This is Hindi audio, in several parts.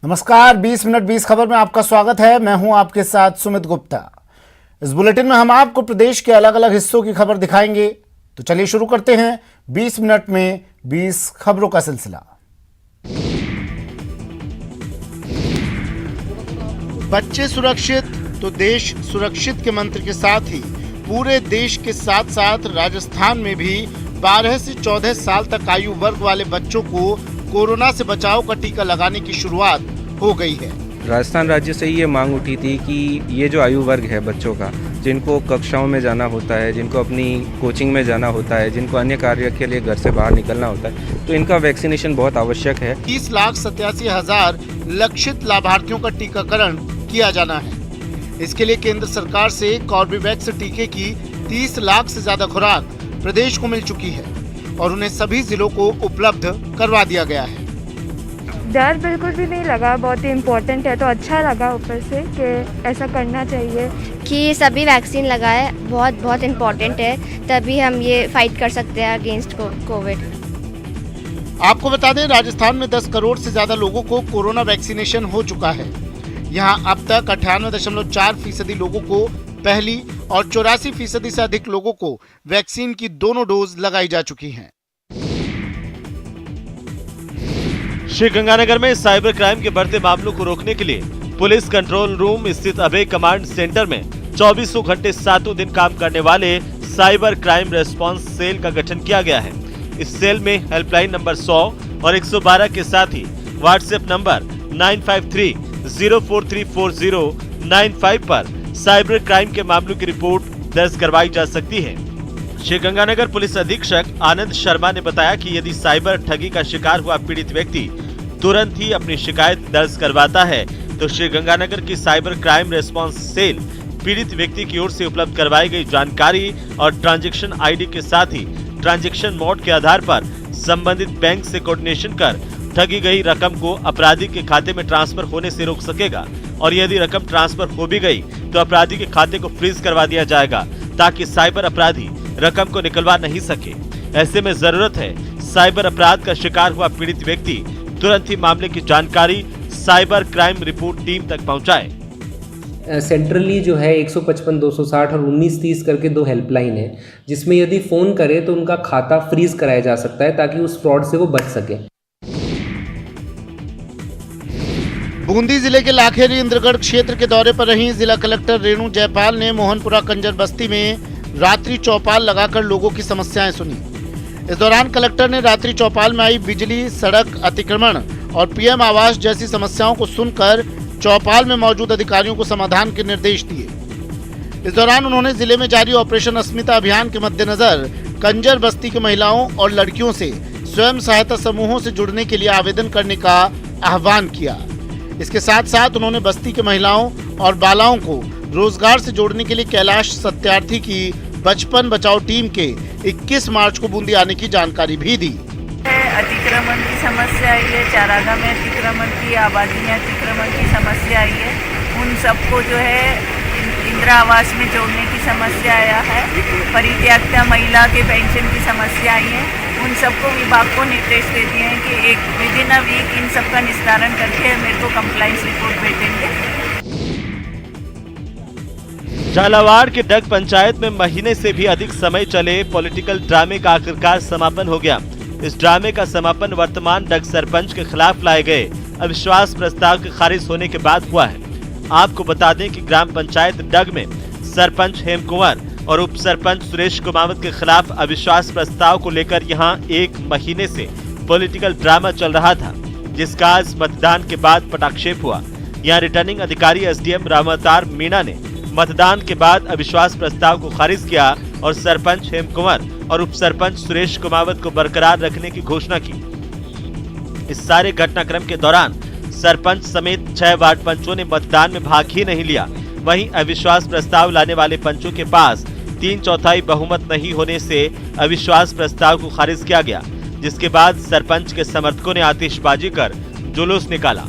नमस्कार, 20 मिनट 20 खबर में आपका स्वागत है। मैं हूं आपके साथ सुमित गुप्ता। इस बुलेटिन में हम आपको प्रदेश के अलग अलग हिस्सों की खबर दिखाएंगे। तो चलिए शुरू करते हैं 20 मिनट में 20 खबरों का सिलसिला। बच्चे सुरक्षित तो देश सुरक्षित के मंत्र के साथ ही पूरे देश के साथ साथ राजस्थान में भी 12 से 14 साल तक आयु वर्ग वाले बच्चों को कोरोना से बचाव का टीका लगाने की शुरुआत हो गई है। राजस्थान राज्य से ये मांग उठी थी कि ये जो आयु वर्ग है बच्चों का, जिनको कक्षाओं में जाना होता है, जिनको अपनी कोचिंग में जाना होता है, जिनको अन्य कार्य के लिए घर से बाहर निकलना होता है, तो इनका वैक्सीनेशन बहुत आवश्यक है। 30,87,000 लक्षित लाभार्थियों का टीकाकरण किया जाना है। इसके लिए केंद्र सरकार से कॉर्बेवैक्स टीके की 30 लाख से ज्यादा खुराक प्रदेश को मिल चुकी है और उन्हें सभी जिलों को उपलब्ध करवा दिया गया है। डर बिल्कुल भी नहीं लगा, बहुत ही इम्पोर्टेंट है, तो अच्छा लगा ऊपर से कि ऐसा करना चाहिए कि सभी वैक्सीन लगाए। बहुत इम्पोर्टेंट है, तभी हम ये फाइट कर सकते हैं अगेंस्ट कोविड। आपको बता दें, राजस्थान में 10 करोड़ से ज्यादा लोगों को कोरोना वैक्सीनेशन हो चुका है। यहाँ अब तक 98.4% लोगों को पहली और 84% से अधिक लोगों को वैक्सीन की दोनों डोज लगाई जा चुकी हैं। श्रीगंगानगर में साइबर क्राइम के बढ़ते मामलों को रोकने के लिए पुलिस कंट्रोल रूम स्थित अभय कमांड सेंटर में 24 घंटे 7 दिन काम करने वाले साइबर क्राइम रेस्पॉन्स सेल का गठन किया गया है। इस सेल में हेल्पलाइन नंबर 100 और 112 के साथ ही व्हाट्सएप नंबर 9530434095 पर साइबर क्राइम के मामलों की रिपोर्ट दर्ज करवाई जा सकती है। श्रीगंगानगर पुलिस अधीक्षक आनंद शर्मा ने बताया कि यदि साइबर ठगी का शिकार हुआ पीड़ित व्यक्ति तुरंत ही अपनी शिकायत दर्ज करवाता है तो श्रीगंगानगर की साइबर क्राइम रेस्पॉन्स सेल पीड़ित व्यक्ति की ओर से उपलब्ध करवाई गई जानकारी और ट्रांजैक्शन आईडी के साथ ही ट्रांजैक्शन मोड के आधार पर संबंधित बैंक से कोऑर्डिनेशन कर ठगी गई रकम को अपराधी के खाते में ट्रांसफर होने से रोक सकेगा और यदि रकम ट्रांसफर हो भी गई तो अपराधी के खाते को फ्रीज करवा दिया जाएगा ताकि साइबर अपराधी रकम को निकलवा नहीं सके। ऐसे में जरूरत है साइबर अपराध का शिकार हुआ पीड़ित व्यक्ति तुरंत ही मामले की जानकारी साइबर क्राइम रिपोर्ट टीम तक पहुंचाए। सेंट्रली जो है 155 260 और 1930 करके 2 हेल्पलाइन है, जिसमें यदि फ़ोन करे तो उनका खाता फ्रीज कराया जा सकता है ताकि उस फ्रॉड से वो बच सके। बूंदी जिले के लाखेरी इंद्रगढ़ क्षेत्र के दौरे पर रही जिला कलेक्टर रेणु जयपाल ने मोहनपुरा कंजर बस्ती में रात्रि चौपाल लगाकर लोगों की समस्याएं सुनी। इस दौरान कलेक्टर ने रात्रि चौपाल में आई बिजली, सड़क अतिक्रमण और पीएम आवास जैसी समस्याओं को सुनकर चौपाल में मौजूद अधिकारियों को समाधान के निर्देश दिए। इस दौरान उन्होंने जिले में जारी ऑपरेशन अस्मिता अभियान के मद्देनजर कंजर बस्ती के महिलाओं और लड़कियों से स्वयं सहायता समूहों से जुड़ने के लिए आवेदन करने का आह्वान किया। इसके साथ साथ उन्होंने बस्ती के महिलाओं और बालाओं को रोजगार से जोड़ने के लिए कैलाश सत्यार्थी की बचपन बचाओ टीम के 21 मार्च को बूंदी आने की जानकारी भी दी। अतिक्रमण की समस्या आई है, चारागाह में अतिक्रमण की, आबादी में अतिक्रमण की समस्या आई है। उन सबको जो है इंदिरा आवास में जोड़ने की समस्या आया है। परित्यक्ता महिला के पेंशन की समस्या आई है। उन सबको विभाग को निर्देश दे दिए हैं कि एक विदिन अ वीक इन सबका निस्तारण करके मेरे को कंप्लाइंस रिपोर्ट भेजेंगे। झालावाड़ के डग पंचायत में महीने से भी अधिक समय चले पॉलिटिकल ड्रामे का आखिरकार समापन हो गया। इस ड्रामे का समापन वर्तमान डग सरपंच के खिलाफ लाए गए अविश्वास प्रस्ताव के खारिज होने के बाद हुआ है। आपको बता दें कि ग्राम पंचायत डग में सरपंच हेम कुंवर और उप सरपंच सुरेश कुमावत के खिलाफ अविश्वास प्रस्ताव को लेकर यहां 1 महीने से पॉलिटिकल ड्रामा चल रहा था, जिसका आज मतदान के बाद पटाक्षेप हुआ। यहां रिटर्निंग अधिकारी एसडीएम रामावतार मीणा ने मतदान के बाद अविश्वास प्रस्ताव को खारिज किया और सरपंच हेम कुंवर और उप सरपंच सुरेश कुमावत को बरकरार रखने की घोषणा की। इस सारे घटनाक्रम के दौरान सरपंच समेत 6 वार्ड पंचों ने मतदान में भाग ही नहीं लिया। वहीं अविश्वास प्रस्ताव लाने वाले पंचों के पास 3/4 बहुमत नहीं होने से अविश्वास प्रस्ताव को खारिज किया गया, जिसके बाद सरपंच के समर्थकों ने आतिशबाजी कर जुलूस निकाला।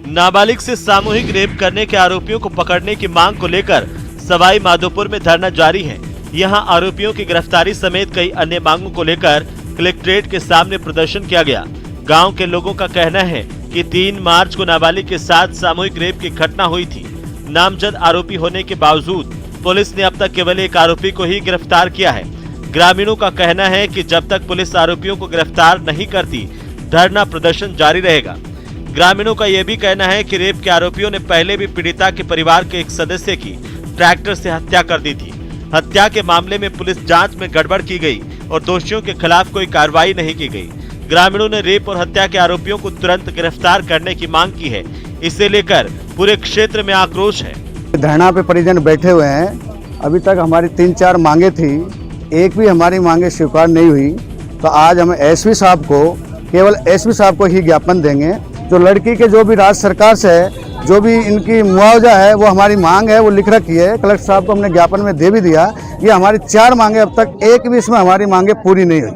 नाबालिग से सामूहिक रेप करने के आरोपियों को पकड़ने की मांग को लेकर सवाई माधोपुर में धरना जारी है। यहां आरोपियों की गिरफ्तारी समेत कई अन्य मांगों को लेकर कलेक्ट्रेट के सामने प्रदर्शन किया गया। गांव के लोगों का कहना है कि 3 मार्च को नाबालिग के साथ सामूहिक रेप की घटना हुई थी। नामजद आरोपी होने के बावजूद पुलिस ने अब तक केवल एक आरोपी को ही गिरफ्तार किया है। ग्रामीणों का कहना है कि जब तक पुलिस आरोपियों को गिरफ्तार नहीं करती, धरना प्रदर्शन जारी रहेगा। ग्रामीणों का यह भी कहना है कि रेप के आरोपियों ने पहले भी पीड़िता के परिवार के एक सदस्य की ट्रैक्टर से हत्या कर दी थी। हत्या के मामले में पुलिस जांच में गड़बड़ की गई और दोषियों के खिलाफ कोई कार्रवाई नहीं की गई। ग्रामीणों ने रेप और हत्या के आरोपियों को तुरंत गिरफ्तार करने की मांग की है। इसे लेकर पूरे क्षेत्र में आक्रोश है। धरना पे परिजन बैठे हुए हैं। अभी तक हमारी 3-4 मांगे थी, एक भी हमारी मांगे स्वीकार नहीं हुई। तो आज हम एसपी साहब को, केवल एसपी साहब को ही ज्ञापन देंगे। जो लड़की के जो भी राज्य सरकार से जो भी इनकी मुआवजा है, वो हमारी मांग है, वो लिख रखी है। कलेक्टर साहब को हमने ज्ञापन में दे भी दिया। ये हमारी 4 मांगे, अब तक एक भी इसमें हमारी मांगे पूरी नहीं हुई।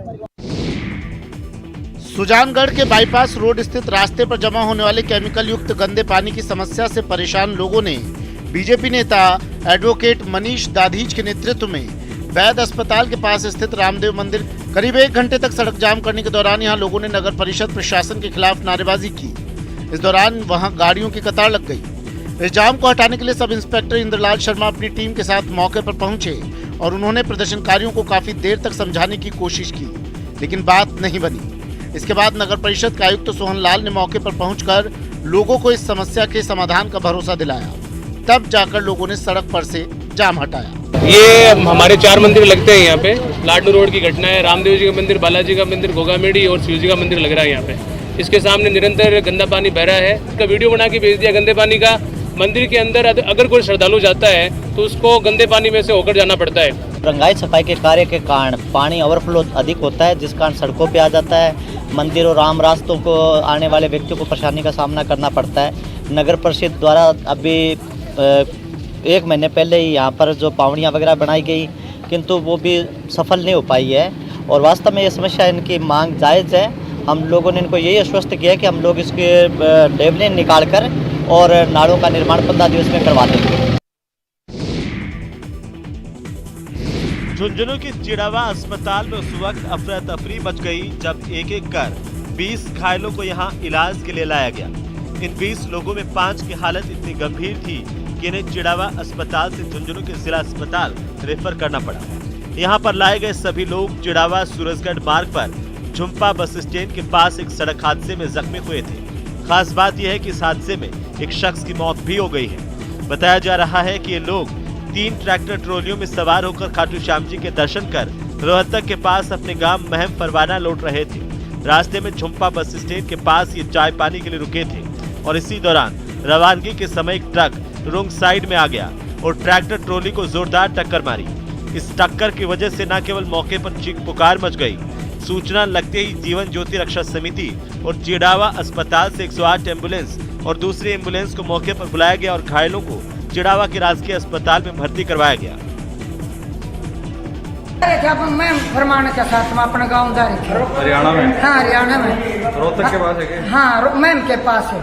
सुजानगढ़ के बाईपास रोड स्थित रास्ते पर जमा होने वाले केमिकल युक्त गंदे पानी की समस्या से परेशान लोगों ने बीजेपी नेता एडवोकेट मनीष दाधीच के नेतृत्व में वैद अस्पताल के पास स्थित रामदेव मंदिर करीब 1 घंटे तक सड़क जाम करने के दौरान यहां लोगों ने नगर परिषद प्रशासन के खिलाफ नारेबाजी की। इस दौरान वहां गाड़ियों की कतार लग गई। इस जाम को हटाने के लिए सब इंस्पेक्टर इंद्रलाल शर्मा अपनी टीम के साथ मौके पर पहुंचे और उन्होंने प्रदर्शनकारियों को काफी देर तक समझाने की कोशिश की, लेकिन बात नहीं बनी। इसके बाद नगर परिषद के आयुक्त सोहन लाल ने मौके पर पहुंचकर लोगों को इस समस्या के समाधान का भरोसा दिलाया। तब जाकर लोगों ने सड़क पर से जाम हटाया। ये हमारे 4 मंदिर लगते हैं यहाँ पे। लाडनू रोड की घटना है। रामदेव जी का मंदिर, बालाजी का मंदिर, घोगामेड़ी और शिव जी का मंदिर लग रहा है यहाँ पे। इसके सामने निरंतर गंदा पानी बह रहा है। इसका वीडियो बना के भेज दिया गंदे पानी का। मंदिर के अंदर अगर कोई श्रद्धालु जाता है तो उसको गंदे पानी में से होकर जाना पड़ता है। रंगाई सफाई के कार्य के कारण पानी ओवरफ्लो अधिक होता है, जिस कारण सड़कों पे आ जाता है। मंदिर और आम रास्तों को आने वाले व्यक्तियों को परेशानी का सामना करना पड़ता है। नगर परिषद द्वारा अभी 1 महीने पहले ही यहाँ पर जो पावड़ियाँ वगैरह बनाई गई, किंतु वो भी सफल नहीं हो पाई है। और वास्तव में ये समस्या, इनकी मांग जायज़ है। हम लोगों ने इनको यही आश्वस्त किया है कि हम लोग इसके डेवलिन निकाल कर और नालों का निर्माण 15 दिवस में करवा देंगे। झुंझुनू के चिड़ावा अस्पताल में उस वक्त अफरा तफरी मच गई जब एक कर 20 घायलों को यहां इलाज के लिए लाया गया। इन 20 लोगों में 5 की हालत इतनी गंभीर थी कि इन्हें चिड़ावा अस्पताल से झुंझुनू के जिला अस्पताल रेफर करना पड़ा। यहां पर लाए गए सभी लोग चिड़ावा सूरजगढ़ मार्ग पर झुम्पा बस स्टैंड के पास एक सड़क हादसे में जख्मी हुए थे। खास बात यह है कि इस हादसे में एक शख्स की मौत भी हो गई है। बताया जा रहा है कि ये लोग 3 ट्रैक्टर ट्रॉलियों में सवार होकर खाटू श्याम जी के दर्शन कर रोहतक के पास अपने गांव महम परवाना लौट रहे थे। रास्ते में झुम्पा बस स्टैंड के पास ये चाय पानी के लिए रुके थे और इसी दौरान रवानगी के समय एक ट्रक रोंग साइड में आ गया और ट्रैक्टर ट्रॉली को जोरदार टक्कर मारी। इस टक्कर की वजह से न केवल मौके पर चीख पुकार मच गई, सूचना लगते ही जीवन ज्योति रक्षा समिति और चिड़ावा अस्पताल से 108 एम्बुलेंस और दूसरी एम्बुलेंस को मौके पर बुलाया गया और घायलों को चिड़ावा के राजकीय अस्पताल में भर्ती करवाया गया। मैं फरमान के साथ में अपना गाँव जा रही थी। हरियाणा में? हाँ, हरियाणा में। रोहतक के पास है क्या? हाँ, मैम के पास है।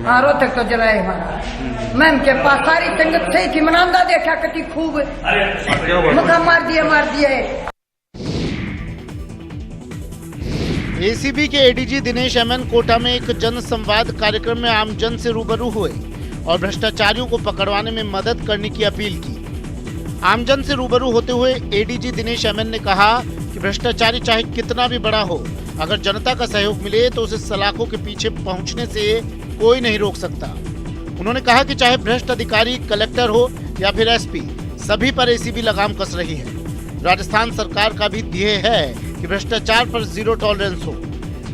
हाँ, रोहतक तो जिला है हमारा। मैम के पास सारी संगत सही थी। मनांदा देखा कति खूब मुखा मार दिया है। एसीबी के एडीजी दिनेश एमएन कोटा में एक जन संवाद कार्यक्रम में आमजन से रूबरू हुए और भ्रष्टाचारियों को पकड़वाने में मदद करने की अपील की। आमजन से रूबरू होते हुए एडीजी दिनेश एमएन ने कहा कि भ्रष्टाचारी चाहे कितना भी बड़ा हो, अगर जनता का सहयोग मिले तो उसे सलाखों के पीछे पहुंचने से कोई नहीं रोक सकता। उन्होंने कहा कि चाहे भ्रष्ट अधिकारी कलेक्टर हो या फिर एसपी, सभी पर एसीबी लगाम कस रही है। राजस्थान सरकार का भी ध्येय है कि भ्रष्टाचार पर जीरो टॉलरेंस हो।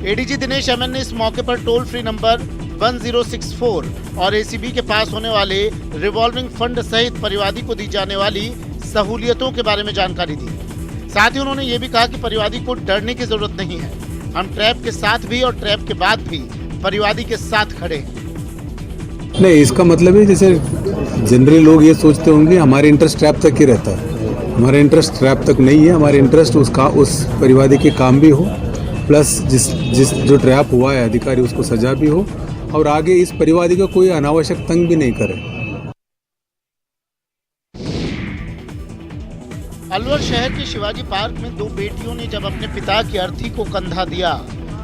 एडीजी दिनेश एमएन ने इस मौके पर टोल फ्री नंबर 1064 और एसीबी के पास होने वाले रिवॉल्विंग फंड सहित परिवादी को दी जाने वाली सहूलियतों के बारे में जानकारी दी। साथ ही उन्होंने ये भी कहा कि परिवादी को डरने की जरूरत नहीं है। हम ट्रैप के साथ भी और ट्रैप के बाद भी परिवादी के साथ खड़े हैं। नहीं, इसका मतलब है जैसे जनरली लोग ये सोचते होंगे हमारे इंटरेस्ट ट्रैप तक ही रहता है। हमारा इंटरेस्ट ट्रैप तक नहीं है। हमारा इंटरेस्ट उस परिवादी के काम भी हो, प्लस जिस जो ट्रैप हुआ है अधिकारी उसको सजा भी हो और आगे इस परिवादी का कोई अनावश्यक तंग भी नहीं करे। अलवर शहर के शिवाजी पार्क में 2 बेटियों ने जब अपने पिता की अर्थी को कंधा दिया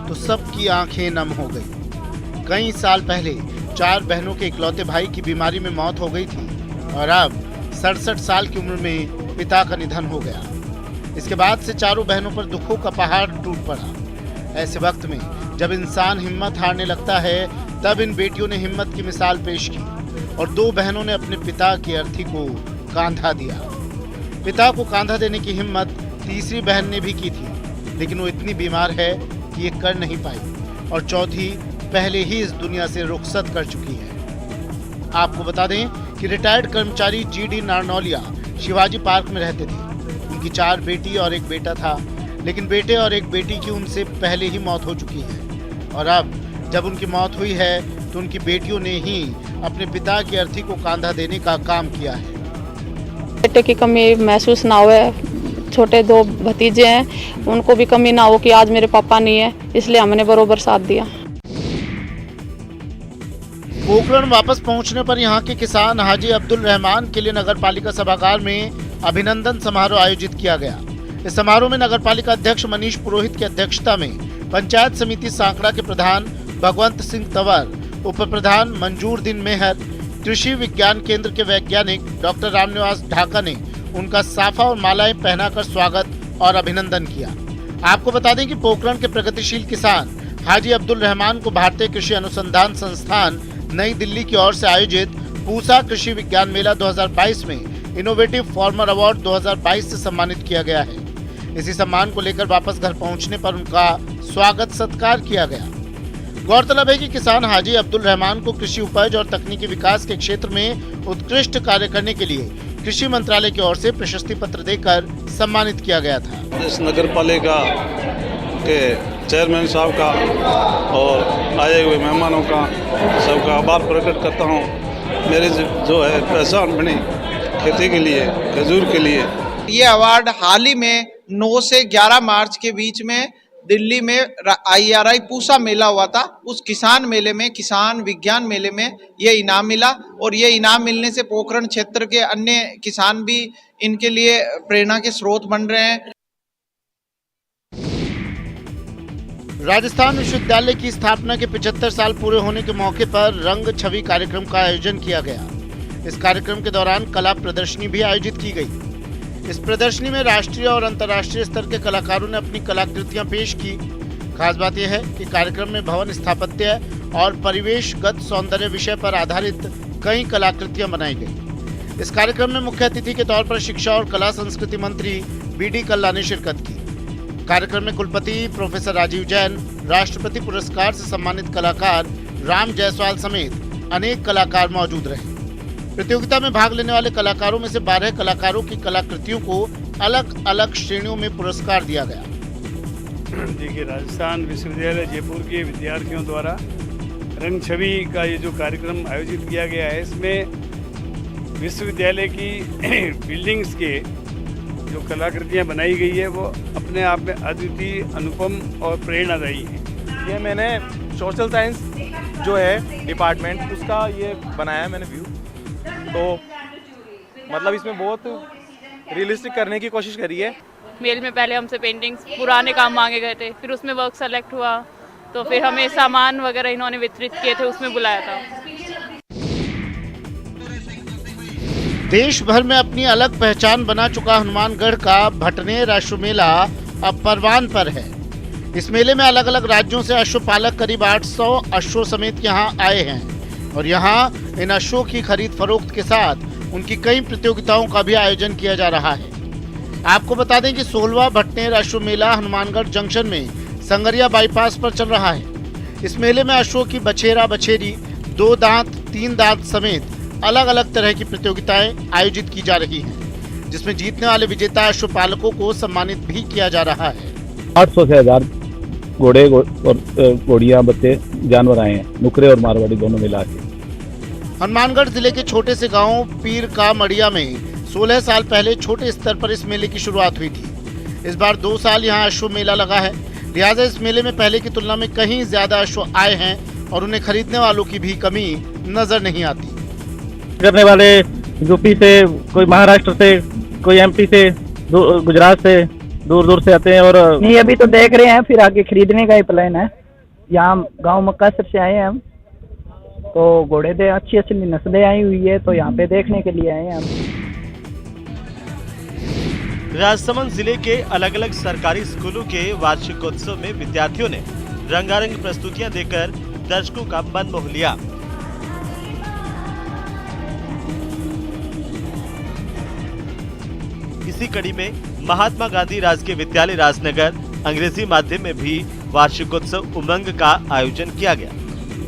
तो सबकी आंखें नम हो गई। कई साल पहले 4 बहनों के इकलौते भाई की बीमारी में मौत हो गई थी और अब 67 साल की उम्र में पिता का निधन हो गया। इसके बाद से चारों बहनों पर दुखों का पहाड़ टूट पड़ा। ऐसे वक्त में जब इंसान हिम्मत हारने लगता है, तब इन बेटियों ने हिम्मत की मिसाल पेश की और 2 बहनों ने अपने पिता की अर्थी को कांधा दिया। पिता को कांधा देने की हिम्मत तीसरी बहन ने भी की थी, लेकिन वो इतनी बीमार है कि ये कर नहीं पाई और चौथी पहले ही इस दुनिया से रुखसत कर चुकी है। आपको बता दें कि रिटायर्ड कर्मचारी जीडी नारनौलिया शिवाजी पार्क में रहते थे। उनकी 4 बेटी और 1 बेटा था, लेकिन बेटे और 1 बेटी की उनसे पहले ही मौत हो चुकी है और अब जब उनकी मौत हुई है तो उनकी बेटियों ने ही अपने पिता की अर्थी को कांधा देने का काम किया है। बेटे की कमी महसूस ना हो, छोटे 2 भतीजे हैं, उनको भी कमी ना हो कि आज मेरे पापा नहीं है, इसलिए हमने बरोबर साथ दिया। पोखरण वापस पहुंचने पर यहां के किसान हाजी अब्दुल रहमान के लिए नगर पालिका सभागार में अभिनंदन समारोह आयोजित किया गया। इस समारोह में नगर पालिका अध्यक्ष मनीष पुरोहित की अध्यक्षता में पंचायत समिति सांकड़ा के प्रधान भगवंत सिंह तंवर, उप प्रधान मंजूरदीन मेहर, कृषि विज्ञान केंद्र के वैज्ञानिक डॉक्टर रामनिवास ढाका ने उनका साफा और मालाएं पहनाकर स्वागत और अभिनंदन किया। आपको बता दें कि पोखरण के प्रगतिशील किसान हाजी अब्दुल रहमान को भारतीय कृषि अनुसंधान संस्थान नई दिल्ली की ओर से आयोजित पूसा कृषि विज्ञान मेला 2022 में इनोवेटिव फार्मर अवार्ड 2022 से सम्मानित किया गया है। इसी सम्मान को लेकर वापस घर पहुंचने पर उनका स्वागत सत्कार किया गया। गौरतलब है कि किसान हाजी अब्दुल रहमान को कृषि उपज और तकनीकी विकास के क्षेत्र में उत्कृष्ट कार्य करने के लिए कृषि मंत्रालय की ओर से प्रशस्ति पत्र देकर सम्मानित किया गया था। इस नगर पालिका के चेयरमैन साहब का और आए हुए मेहमानों का सबका आभार प्रकट करता हूँ। मेरे जो है पहचान बनी खेती के लिए, खजूर के लिए। ये अवार्ड हाल ही में 9 से 11 मार्च के बीच में दिल्ली में IRI पूसा मेला हुआ था। उस किसान मेले में, किसान विज्ञान मेले में ये इनाम मिला और ये इनाम मिलने से पोखरण क्षेत्र के अन्य किसान भी इनके लिए प्रेरणा के स्रोत बन रहे हैं। राजस्थान विश्वविद्यालय की स्थापना के 75 साल पूरे होने के मौके पर रंग छवि कार्यक्रम का आयोजन किया गया। इस कार्यक्रम के दौरान कला प्रदर्शनी भी आयोजित की गई। इस प्रदर्शनी में राष्ट्रीय और अंतर्राष्ट्रीय स्तर के कलाकारों ने अपनी कलाकृतियां पेश की। खास बात यह है कि कार्यक्रम में भवन स्थापत्य और परिवेशगत सौंदर्य विषय पर आधारित कई कलाकृतियां बनाई गई। इस कार्यक्रम में मुख्य अतिथि के तौर पर शिक्षा और कला संस्कृति मंत्री BD कल्ला ने शिरकत की। कार्यक्रम में कुलपति प्रोफेसर राजीव जैन, राष्ट्रपति पुरस्कार से सम्मानित कलाकार राम जायसवाल समेत अनेक कलाकार मौजूद रहे। प्रतियोगिता में भाग लेने वाले कलाकारों में से 12 कलाकारों की कलाकृतियों को अलग अलग श्रेणियों में पुरस्कार दिया गया। देखिए, राजस्थान विश्वविद्यालय जयपुर के विद्यार्थियों द्वारा रंग छवि का ये जो कार्यक्रम आयोजित किया गया है, इसमें विश्वविद्यालय की बिल्डिंग्स के जो कलाकृतियाँ बनाई गई है वो अपने आप में अद्वितीय, अनुपम और प्रेरणादायी है। ये मैंने सोशल साइंस जो है डिपार्टमेंट, उसका ये बनाया मैंने व्यू। तो मतलब इसमें बहुत रियलिस्टिक करने की कोशिश करी है। मेल में पहले हमसे पेंटिंग्स पुराने काम मांगे गए थे, फिर उसमें वर्क सेलेक्ट हुआ, तो फिर हमें सामान वगैरह इन्होंने वितरित किए थे, उसमें बुलाया था। देश भर में अपनी अलग पहचान बना चुका हनुमानगढ़ का भटनेर अश्व मेला अब परवान पर है। इस मेले में अलग अलग राज्यों से अश्वपालक करीब 800 अश्वों समेत यहां आए हैं और यहां इन अश्वों की खरीद फरोख्त के साथ उनकी कई प्रतियोगिताओं का भी आयोजन किया जा रहा है। आपको बता दें कि 16वां भटनेर अश्व मेला हनुमानगढ़ जंक्शन में संगरिया बाईपास पर चल रहा है। इस मेले में अश्वों की बछेरा बछेरी, 2 दांत, 3 दांत समेत अलग अलग तरह की प्रतियोगिताएं आयोजित की जा रही हैं, जिसमें जीतने वाले विजेता अश्वपालकों को सम्मानित भी किया जा रहा है। 800 से 1000 घोड़े और घोड़ियां, बच्चे, जानवर आए हैं, नुकरे और मारवाड़ी दोनों मिला के। हनुमानगढ़ जिले के छोटे से गांव पीर का मड़िया में 16 साल पहले छोटे स्तर पर इस मेले की शुरुआत हुई थी। इस बार 2 साल यहां अश्व मेला लगा है, लिहाजा इस मेले में पहले की तुलना में कहीं ज्यादा अश्व आए हैं और उन्हें खरीदने वालों की भी कमी नजर नहीं आती। करने वाले यूपी से, कोई महाराष्ट्र से, कोई MP से, गुजरात से, दूर दूर से आते हैं। और नहीं अभी तो देख रहे हैं, फिर आगे खरीदने का ही प्लान है। यहाँ गांव मक्कासर से आए हैं हम, तो घोड़े दे अच्छी अच्छी नस्लें आई हुई है, तो यहाँ पे देखने के लिए आए हैं हम। राजसमंद जिले के अलग अलग सरकारी स्कूलों के वार्षिकोत्सव में विद्यार्थियों ने रंगारंग प्रस्तुतियां देकर दर्शकों का मन मोह लिया। इसी कड़ी में महात्मा गांधी राजकीय विद्यालय राजनगर अंग्रेजी माध्यम में भी वार्षिकोत्सव उमंग का आयोजन किया गया।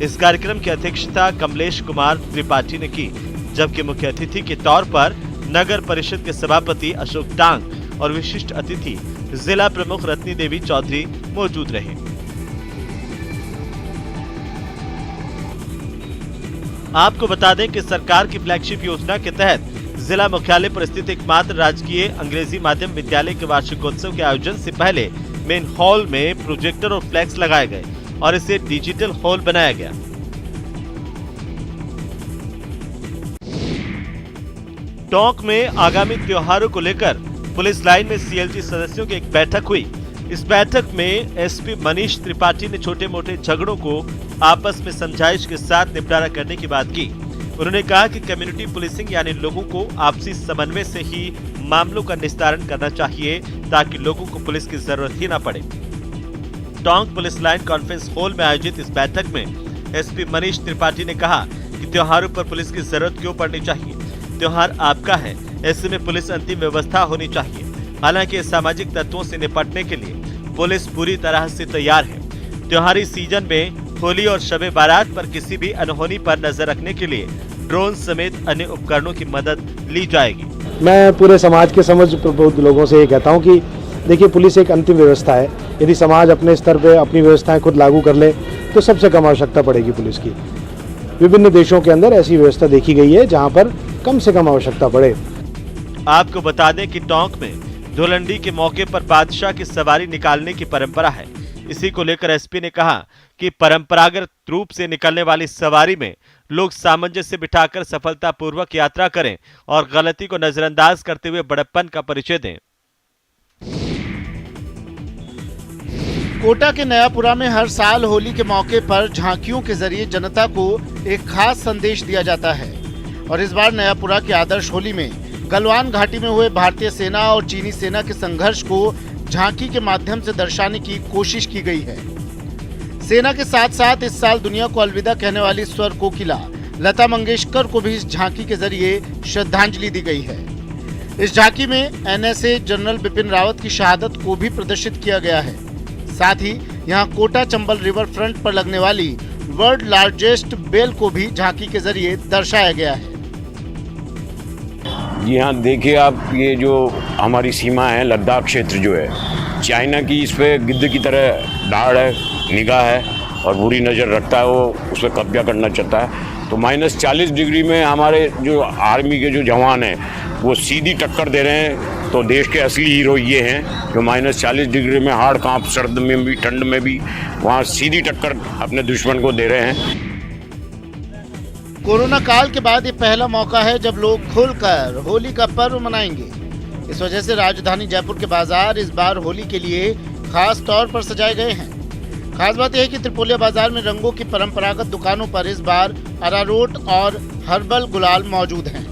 इस कार्यक्रम की अध्यक्षता कमलेश कुमार त्रिपाठी ने की, जबकि मुख्य अतिथि के तौर पर नगर परिषद के सभापति अशोक टांग और विशिष्ट अतिथि जिला प्रमुख रत्नी देवी चौधरी मौजूद रहे। आपको बता दें कि सरकार की फ्लैगशिप योजना के तहत जिला मुख्यालय पर स्थित एकमात्र राजकीय अंग्रेजी माध्यम विद्यालय के वार्षिकोत्सव के आयोजन से पहले मेन हॉल में प्रोजेक्टर और फ्लैक्स लगाए गए और इसे डिजिटल हॉल बनाया गया। टोंक में आगामी त्योहारों को लेकर पुलिस लाइन में सीएलजी सदस्यों की एक बैठक हुई। इस बैठक में एसपी मनीष त्रिपाठी ने छोटे मोटे झगड़ों को आपस में समझाइश के साथ निपटारा करने की बात की। उन्होंने कहा कि कम्युनिटी पुलिसिंग यानी लोगों को आपसी समन्वय से ही मामलों का निस्तारण करना चाहिए, ताकि लोगों को पुलिस की जरूरत ही न पड़े। Tonk police line conference hall में आयोजित इस बैठक में एसपी मनीष त्रिपाठी ने कहा कि त्योहारों पर पुलिस की जरूरत क्यों पड़नी चाहिए। त्योहार आपका है, ऐसे में पुलिस अंतिम व्यवस्था होनी चाहिए। हालांकि सामाजिक तत्वों से निपटने के लिए पुलिस पूरी तरह से तैयार है। त्योहारी सीजन में होली और शबे बारात पर किसी भी अनहोनी पर नजर रखने के लिए ड्रोन समेत अन्य उपकरणों की मदद ली जाएगी। मैं पूरे समाज के समझ प्रबुद्ध लोगों से ये कहता हूँ कि देखिए, पुलिस एक अंतिम व्यवस्था है। यदि समाज अपने स्तर पे अपनी व्यवस्थाएं खुद लागू कर ले तो सबसे कम आवश्यकता पड़ेगी पुलिस की। विभिन्न देशों के अंदर ऐसी व्यवस्था देखी गई है जहाँ पर कम से कम आवश्यकता पड़े। आपको बता दें कि टोंक में धुलंडी के मौके पर बादशाह की सवारी निकालने की परंपरा है। इसी को लेकर एसपी ने कहा कि परंपरागत रूप से निकलने वाली सवारी में लोग सामंजस्य बिठाकर सफलतापूर्वक यात्रा करें और गलती को नजरअंदाज करते हुए बड़प्पन का परिचय दें। कोटा के नयापुरा में हर साल होली के मौके पर झांकियों के जरिए जनता को एक खास संदेश दिया जाता है और इस बार नयापुरा की आदर्श होली में गलवान घाटी में हुए भारतीय सेना और चीनी सेना के संघर्ष को झांकी के माध्यम से दर्शाने की कोशिश की गई है। सेना के साथ साथ इस साल दुनिया को अलविदा कहने वाली स्वर कोकिला लता मंगेशकर को भी इस झांकी के जरिए श्रद्धांजलि दी गई है। इस झांकी में एनएसए जनरल बिपिन रावत की शहादत को भी प्रदर्शित किया गया है। साथ ही यहां कोटा चंबल रिवर फ्रंट पर लगने वाली वर्ल्ड लार्जेस्ट बेल को भी झांकी के जरिए दर्शाया गया है। जी हाँ, देखिए आप, ये जो हमारी सीमा है लद्दाख क्षेत्र जो है, चाइना की इस पे गिद्ध की तरह दाढ़ है, निगाह है और बुरी नज़र रखता है। वो उस पर कब्जा करना चाहता है। तो -40 डिग्री में हमारे जो आर्मी के जो जवान हैं वो सीधी टक्कर दे रहे हैं। तो देश के असली हीरो ये हैं जो -40 डिग्री में हाड़ कांप, सर्द में भी ठंड में भी वहाँ सीधी टक्कर अपने दुश्मन को दे रहे हैं। कोरोना काल के बाद ये पहला मौका है जब लोग खुलकर होली का पर्व मनाएंगे। इस वजह से राजधानी जयपुर के बाजार इस बार होली के लिए खास तौर पर सजाए गए हैं। खास बात यह है कि त्रिपोलिया बाजार में रंगों की परंपरागत दुकानों पर इस बार अरारोट और हर्बल गुलाल मौजूद हैं।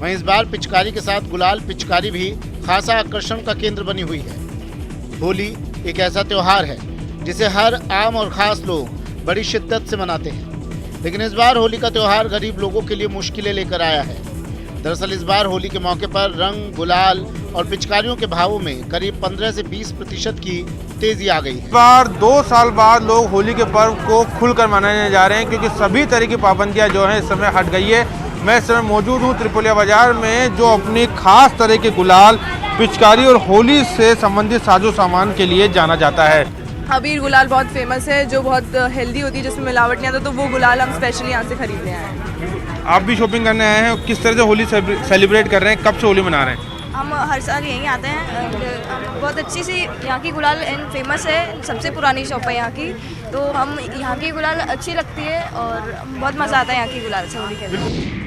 वहीं इस बार पिचकारी के साथ गुलाल पिचकारी भी खासा आकर्षण का केंद्र बनी हुई है। होली एक ऐसा त्योहार है जिसे हर आम और खास लोग बड़ी शिद्दत से मनाते हैं, लेकिन इस बार होली का त्योहार गरीब लोगों के लिए मुश्किलें लेकर आया है। दरअसल इस बार होली के मौके पर रंग, गुलाल और पिचकारियों के भावों में करीब 15 से 20% की तेजी आ गई है। इस बार 2 साल बाद लोग होली के पर्व को खुलकर मनाने जा रहे हैं, क्योंकि सभी तरह की पाबंदियां जो हैं इस समय हट गई है। मैं इस समय मौजूद हूँ त्रिपोलिया बाजार में, जो अपनी खास तरह के गुलाल, पिचकारी और होली से संबंधित साजो सामान के लिए जाना जाता है। अबीर गुलाल बहुत फेमस है, जो बहुत हेल्दी होती है, जिसमें मिलावट नहीं आता, तो वो गुलाल हम स्पेशली यहाँ से खरीदने आए हैं। आप भी शॉपिंग करने आए हैं, किस तरह से होली सेलिब्रेट कर रहे हैं, कब से होली मना रहे हैं? हम हर साल यहीं आते हैं। बहुत अच्छी सी यहाँ की गुलाल फेमस है, सबसे पुरानी शॉप है यहाँ की, तो हम यहाँ की गुलाल अच्छी लगती है और बहुत मज़ा आता है यहाँ की गुलाल से होली खेलने।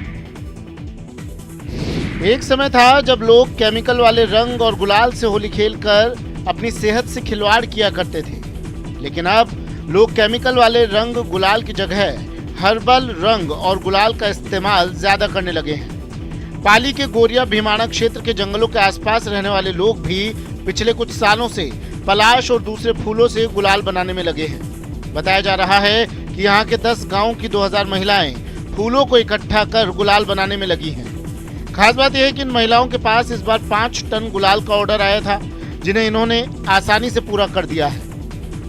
एक समय था जब लोग केमिकल वाले रंग और गुलाल से होली खेलकर अपनी सेहत से खिलवाड़ किया करते थे, लेकिन अब लोग केमिकल वाले रंग गुलाल की जगह हर्बल रंग और गुलाल का इस्तेमाल ज्यादा करने लगे हैं। पाली के गोरिया भीमाणा क्षेत्र के जंगलों के आसपास रहने वाले लोग भी पिछले कुछ सालों से पलाश और दूसरे फूलों से गुलाल बनाने में लगे हैं। बताया जा रहा है कि यहाँ के 10 गांव की 2000 महिलाएं फूलों को इकट्ठा कर गुलाल बनाने में लगी हैं। खास बात यह है कि इन महिलाओं के पास इस बार 5 टन गुलाल का ऑर्डर आया था, जिन्हें इन्होंने आसानी से पूरा कर दिया है।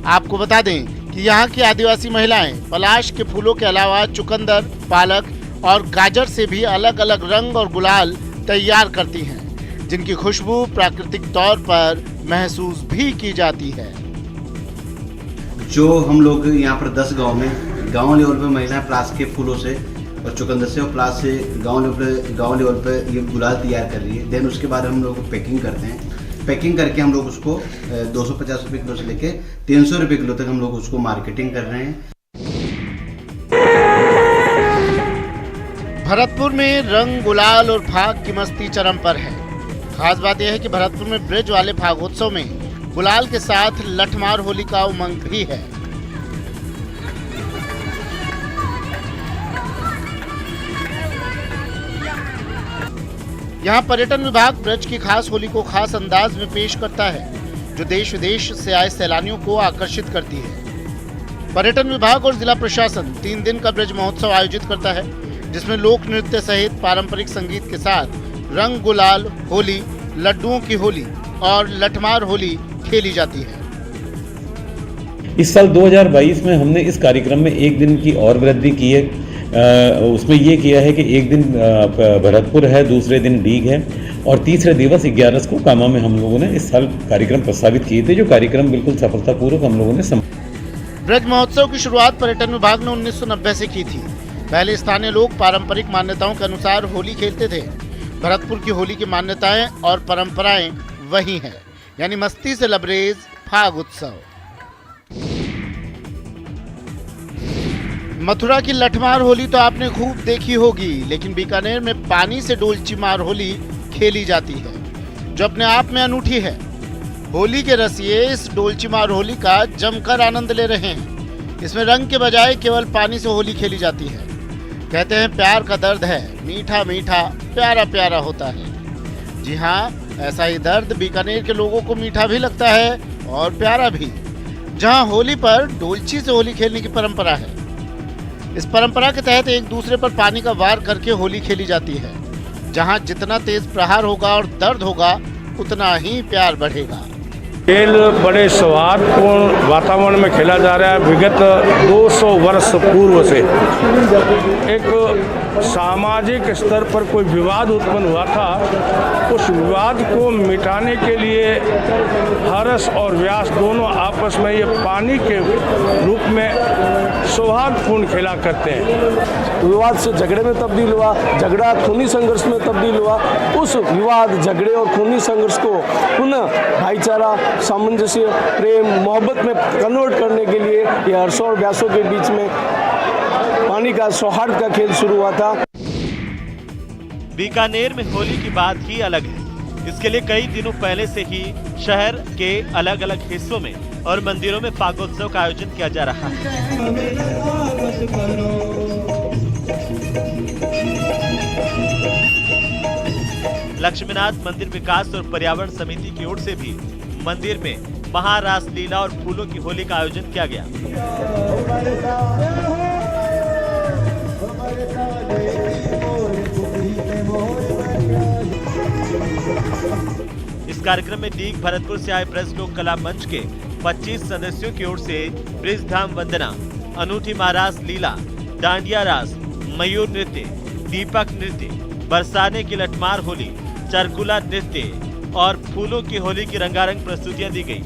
आपको बता दें कि यहाँ की आदिवासी महिलाएं पलाश के फूलों के अलावा चुकंदर, पालक और गाजर से भी अलग अलग रंग और गुलाल तैयार करती हैं, जिनकी खुशबू प्राकृतिक तौर पर महसूस भी की जाती है। जो हम लोग यहाँ पर 10 गांव लेवल पे महिलाएं प्लास के फूलों से और चुकंदर से और प्लास से गांव लेवल पे ये गुलाल तैयार कर रही है। देन उसके बाद हम लोग पैकिंग करते हैं। पैकिंग करके हम लोग उसको 250 रुपये किलो से लेके 300 रुपये किलो तक हम लोग उसको मार्केटिंग कर रहे हैं। भरतपुर में रंग, गुलाल और फाग की मस्ती चरम पर है। खास बात यह है कि भरतपुर में ब्रिज वाले फागोत्सव में गुलाल के साथ लठमार होली का उमंग भी है। यहाँ पर्यटन विभाग ब्रज की खास होली को खास अंदाज में पेश करता है, जो देश विदेश से आए सैलानियों को आकर्षित करती है। पर्यटन विभाग और जिला प्रशासन 3 दिन का ब्रज महोत्सव आयोजित करता है, जिसमें लोक नृत्य सहित पारंपरिक संगीत के साथ रंग गुलाल होली, लड्डुओं की होली और लठमार होली खेली जाती है। इस साल 2022 में हमने इस कार्यक्रम में एक दिन की और वृद्धि की है। उसमें ये किया है कि एक दिन भरतपुर है, दूसरे दिन डीग है और तीसरे दिवस 11 को कामा में हम लोगों ने इस साल कार्यक्रम प्रस्तावित किए थे, जो कार्यक्रम बिल्कुल सफलतापूर्वक हम लोगों ने ब्रज महोत्सव की शुरुआत पर्यटन विभाग ने 1990 से की थी। पहले स्थानीय लोग पारंपरिक मान्यताओं के अनुसार होली खेलते थे। भरतपुर की होली की मान्यताएं और परंपराएं वही हैं, यानी मस्ती से लबरेज फाग उत्सव। मथुरा की लठमार होली तो आपने खूब देखी होगी, लेकिन बीकानेर में पानी से डोलची मार होली खेली जाती है, जो अपने आप में अनूठी है। होली के रसिये इस डोलची मार होली का जमकर आनंद ले रहे हैं। इसमें रंग के बजाय केवल पानी से होली खेली जाती है। कहते हैं प्यार का दर्द है मीठा मीठा, प्यारा प्यारा होता है। जी हाँ, ऐसा ही दर्द बीकानेर के लोगों को मीठा भी लगता है और प्यारा भी, जहाँ होली पर डोलची से होली खेलने की परंपरा है। इस परंपरा के तहत एक दूसरे पर पानी का वार करके होली खेली जाती है। जहाँ जितना तेज प्रहार होगा और दर्द होगा, उतना ही प्यार बढ़ेगा। खेल बड़े सौहार्दपूर्ण वातावरण में खेला जा रहा है। विगत 200 वर्ष पूर्व से एक सामाजिक स्तर पर कोई विवाद उत्पन्न हुआ था। उस विवाद को मिटाने के लिए हरस और व्यास दोनों आपस में ये पानी के रूप में सौहार्दपूर्ण खेला करते हैं। विवाद से झगड़े में तब्दील हुआ, झगड़ा खूनी संघर्ष में तब्दील हुआ। उस विवाद, झगड़े और खूनी संघर्ष को पुनः भाईचारा, सामंजस्य, प्रेम, मोहब्बत में कन्वर्ट करने के लिए ये हर्षों और व्यासों के बीच में पानी का सौहार्द का खेल शुरू हुआ था। बीकानेर में होली की बात ही अलग है। इसके लिए कई दिनों पहले से ही शहर के अलग अलग हिस्सों में और मंदिरों में फागोत्सव का आयोजन किया जा रहा है। लक्ष्मीनाथ मंदिर विकास और पर्यावरण समिति की ओर से भी मंदिर में महारास लीला और फूलों की होली का आयोजन किया गया। इस कार्यक्रम में डीग भरतपुर से आए प्रेस लोक कला मंच के 25 सदस्यों की ओर से ब्रिज धाम वंदना, अनूठी महारास लीला, डांडिया रास, मयूर नृत्य, दीपक नृत्य, बरसाने की लठमार होली, चरकुला नृत्य और फूलों की होली की रंगारंग प्रस्तुतियां दी गई।